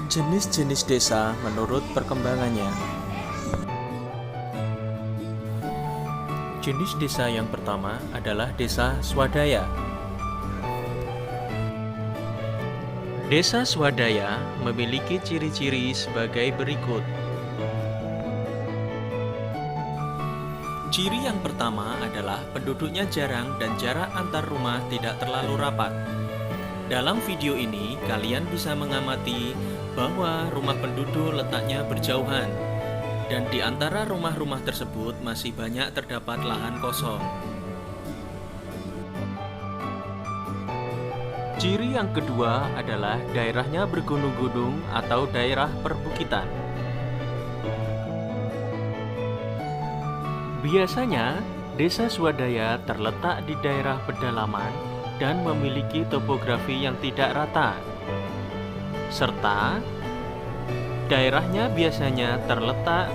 Jenis-jenis desa menurut perkembangannya. Jenis desa yang pertama adalah desa swadaya. Desa swadaya memiliki ciri-ciri sebagai berikut. Ciri yang pertama adalah penduduknya jarang dan jarak antar rumah tidak terlalu rapat. Dalam video ini, kalian bisa mengamati bahwa rumah penduduk letaknya berjauhan, dan di antara rumah-rumah tersebut masih banyak terdapat lahan kosong. Ciri yang kedua adalah daerahnya bergunung-gunung atau daerah perbukitan. Biasanya, desa swadaya terletak di daerah pedalaman dan memiliki topografi yang tidak rata, serta daerahnya biasanya terletak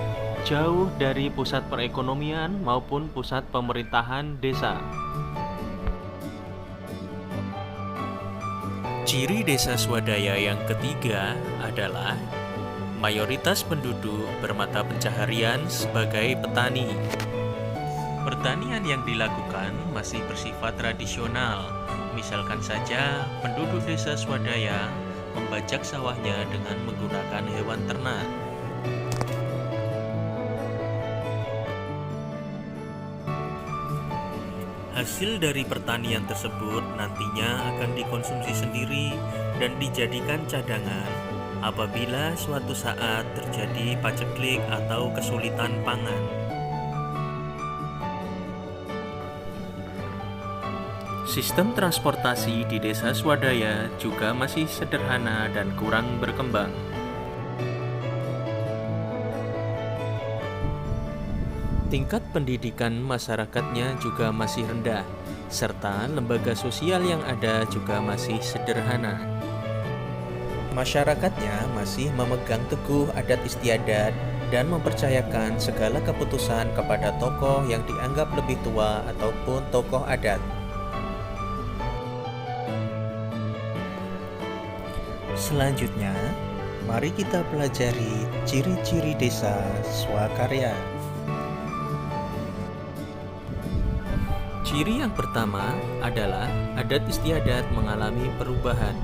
jauh dari pusat perekonomian maupun pusat pemerintahan desa. Ciri desa swadaya yang ketiga adalah mayoritas penduduk bermata pencaharian sebagai petani. Pertanian yang dilakukan masih bersifat tradisional. Misalkan saja penduduk desa swadaya membajak sawahnya dengan menggunakan hewan ternak. Hasil dari pertanian tersebut nantinya akan dikonsumsi sendiri dan dijadikan cadangan apabila suatu saat terjadi paceklik atau kesulitan pangan. Sistem transportasi di desa swadaya juga masih sederhana dan kurang berkembang. Tingkat pendidikan masyarakatnya juga masih rendah, serta lembaga sosial yang ada juga masih sederhana. Masyarakatnya masih memegang teguh adat istiadat dan mempercayakan segala keputusan kepada tokoh yang dianggap lebih tua ataupun tokoh adat. Selanjutnya, mari kita pelajari ciri-ciri desa swakarya. Ciri yang pertama adalah adat istiadat mengalami perubahan.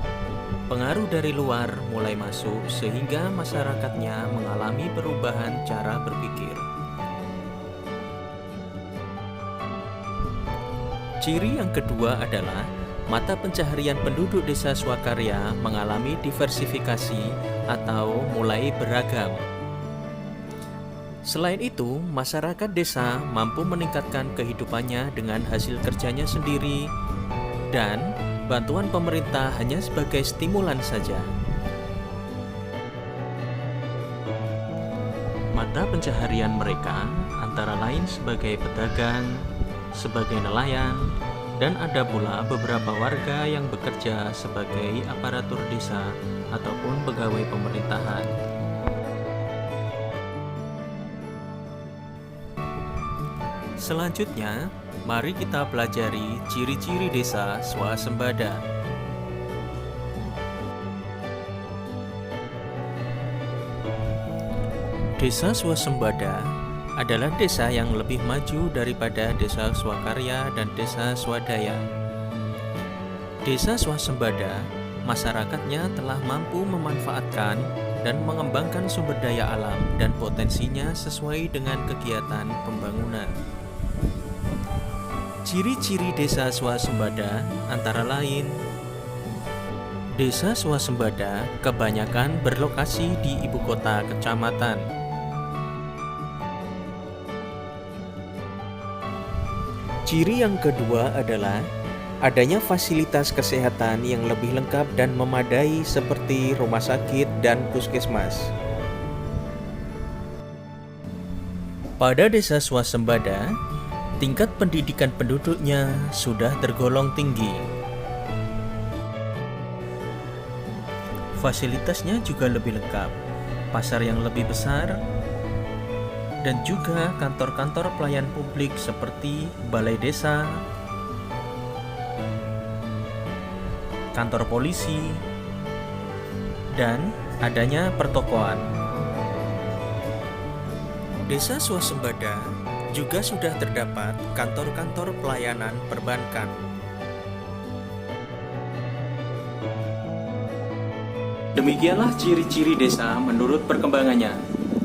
Pengaruh dari luar mulai masuk sehingga masyarakatnya mengalami perubahan cara berpikir. Ciri yang kedua adalah mata pencaharian penduduk desa swakarya mengalami diversifikasi atau mulai beragam. Selain itu, masyarakat desa mampu meningkatkan kehidupannya dengan hasil kerjanya sendiri, dan bantuan pemerintah hanya sebagai stimulan saja. Mata pencaharian mereka antara lain sebagai pedagang, sebagai nelayan, dan ada pula beberapa warga yang bekerja sebagai aparatur desa ataupun pegawai pemerintahan. Selanjutnya, mari kita pelajari ciri-ciri desa swasembada. Desa swasembada adalah desa yang lebih maju daripada desa swakarya dan desa swadaya. Desa swasembada, masyarakatnya telah mampu memanfaatkan dan mengembangkan sumber daya alam dan potensinya sesuai dengan kegiatan pembangunan. Ciri-ciri desa swasembada antara lain: desa swasembada kebanyakan berlokasi di ibu kota kecamatan. Ciri yang kedua adalah adanya fasilitas kesehatan yang lebih lengkap dan memadai seperti rumah sakit dan puskesmas. Pada desa swasembada, tingkat pendidikan penduduknya sudah tergolong tinggi. Fasilitasnya juga lebih lengkap, pasar yang lebih besar, dan juga kantor-kantor pelayan publik seperti balai desa, kantor polisi, dan adanya pertokoan. Desa swasembada juga sudah terdapat kantor-kantor pelayanan perbankan. Demikianlah ciri-ciri desa menurut perkembangannya.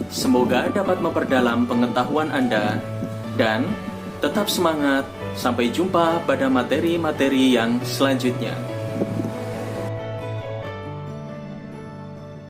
Semoga dapat memperdalam pengetahuan Anda dan tetap semangat. Sampai jumpa pada materi-materi yang selanjutnya.